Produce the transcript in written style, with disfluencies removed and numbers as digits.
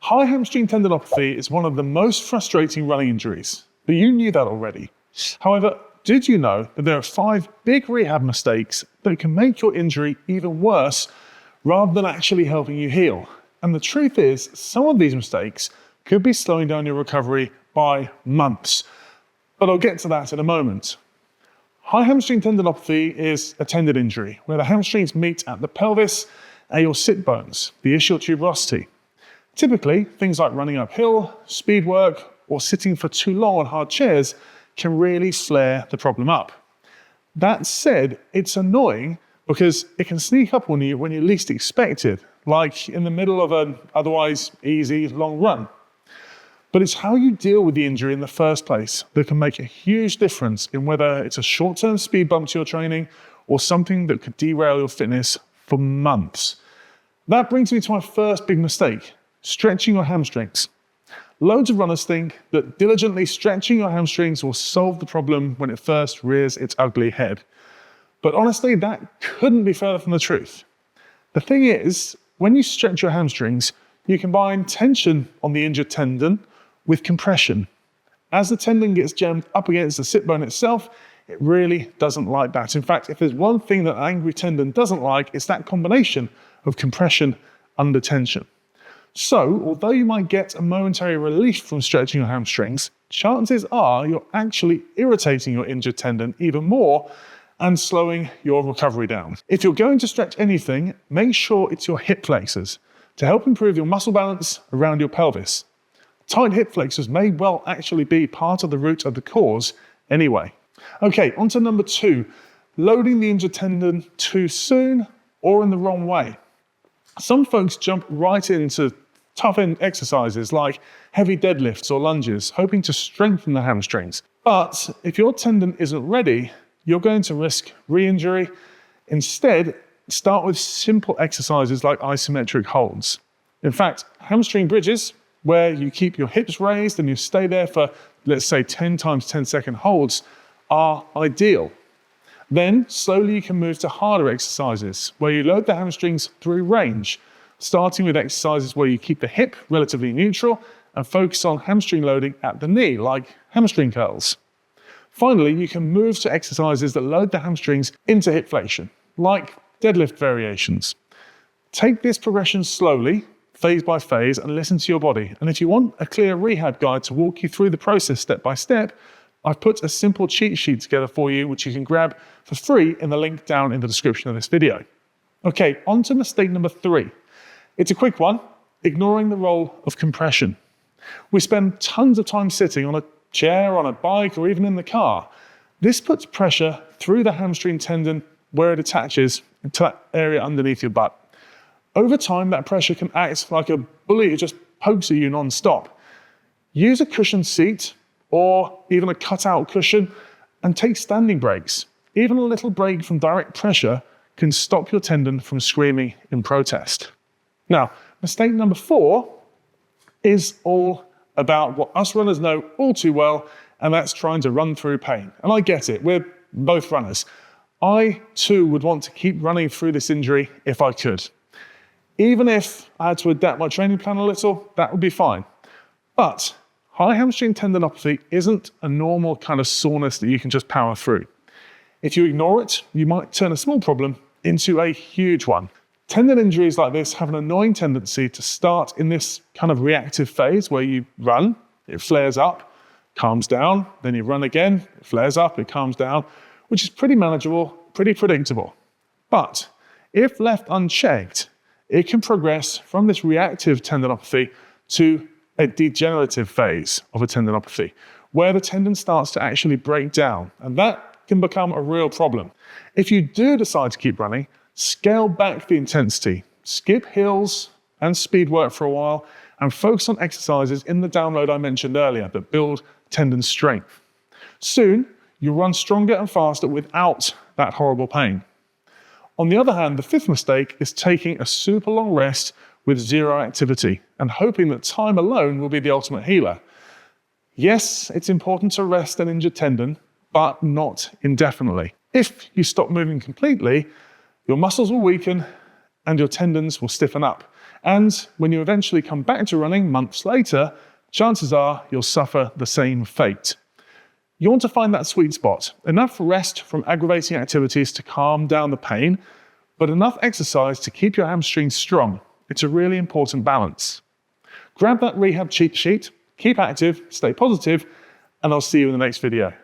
High hamstring tendinopathy is one of the most frustrating running injuries, but you knew that already. However, did you know that there are 5 big rehab mistakes that can make your injury even worse rather than actually helping you heal? And the truth is, some of these mistakes could be slowing down your recovery by months. But I'll get to that in a moment. High hamstring tendinopathy is a tendon injury where the hamstrings meet at the pelvis and your sit bones, the ischial tuberosity. Typically, things like running uphill, speed work, or sitting for too long on hard chairs can really flare the problem up. That said, it's annoying because it can sneak up on you when you least expect it, like in the middle of an otherwise easy long run. But it's how you deal with the injury in the first place that can make a huge difference in whether it's a short-term speed bump to your training or something that could derail your fitness for months. That brings me to my first big mistake, stretching your hamstrings. Loads of runners think that diligently stretching your hamstrings will solve the problem when it first rears its ugly head. But honestly, that couldn't be further from the truth. The thing is, when you stretch your hamstrings, you combine tension on the injured tendon with compression. As the tendon gets jammed up against the sit bone itself, it really doesn't like that. In fact, if there's one thing that an angry tendon doesn't like, it's that combination of compression under tension. So, although you might get a momentary relief from stretching your hamstrings, chances are you're actually irritating your injured tendon even more and slowing your recovery down. If you're going to stretch anything, make sure it's your hip flexors to help improve your muscle balance around your pelvis. Tight hip flexors may well actually be part of the root of the cause anyway. Okay, on to number 2, loading the injured tendon too soon or in the wrong way. Some folks jump right into tough end exercises like heavy deadlifts or lunges, hoping to strengthen the hamstrings. But if your tendon isn't ready, you're going to risk re-injury. Instead, start with simple exercises like isometric holds. In fact, hamstring bridges, where you keep your hips raised and you stay there for, let's say, 10 times 10-second holds, are ideal. Then, slowly you can move to harder exercises, where you load the hamstrings through range, starting with exercises where you keep the hip relatively neutral and focus on hamstring loading at the knee, like hamstring curls. Finally, you can move to exercises that load the hamstrings into hip flexion, like deadlift variations. Take this progression slowly, phase by phase, and listen to your body. And if you want a clear rehab guide to walk you through the process step by step, I've put a simple cheat sheet together for you, which you can grab for free in the link down in the description of this video. Okay, on to mistake number 3. It's a quick one, ignoring the role of compression. We spend tons of time sitting on a chair, on a bike, or even in the car. This puts pressure through the hamstring tendon where it attaches to that area underneath your butt. Over time, that pressure can act like a bully who just pokes at you non-stop. Use a cushioned seat or even a cutout cushion and take standing breaks. Even a little break from direct pressure can stop your tendon from screaming in protest. Now, mistake number 4 is all about what us runners know all too well, and that's trying to run through pain. And I get it, we're both runners. I too would want to keep running through this injury if I could. Even if I had to adapt my training plan a little, that would be fine. But high hamstring tendinopathy isn't a normal kind of soreness that you can just power through. If you ignore it, you might turn a small problem into a huge one. Tendon injuries like this have an annoying tendency to start in this kind of reactive phase where you run, it flares up, calms down, then you run again, it flares up, it calms down, which is pretty manageable, pretty predictable. But if left unchecked, it can progress from this reactive tendinopathy to a degenerative phase of a tendinopathy, where the tendon starts to actually break down, and that can become a real problem. If you do decide to keep running, scale back the intensity, skip hills and speed work for a while, and focus on exercises in the download I mentioned earlier that build tendon strength. Soon, you'll run stronger and faster without that horrible pain. On the other hand, the 5th mistake is taking a super long rest with zero activity and hoping that time alone will be the ultimate healer. Yes, it's important to rest an injured tendon, but not indefinitely. If you stop moving completely, your muscles will weaken and your tendons will stiffen up. And when you eventually come back to running months later, chances are you'll suffer the same fate. You want to find that sweet spot, enough rest from aggravating activities to calm down the pain, but enough exercise to keep your hamstrings strong. It's a really important balance. Grab that rehab cheat sheet, keep active, stay positive, and I'll see you in the next video.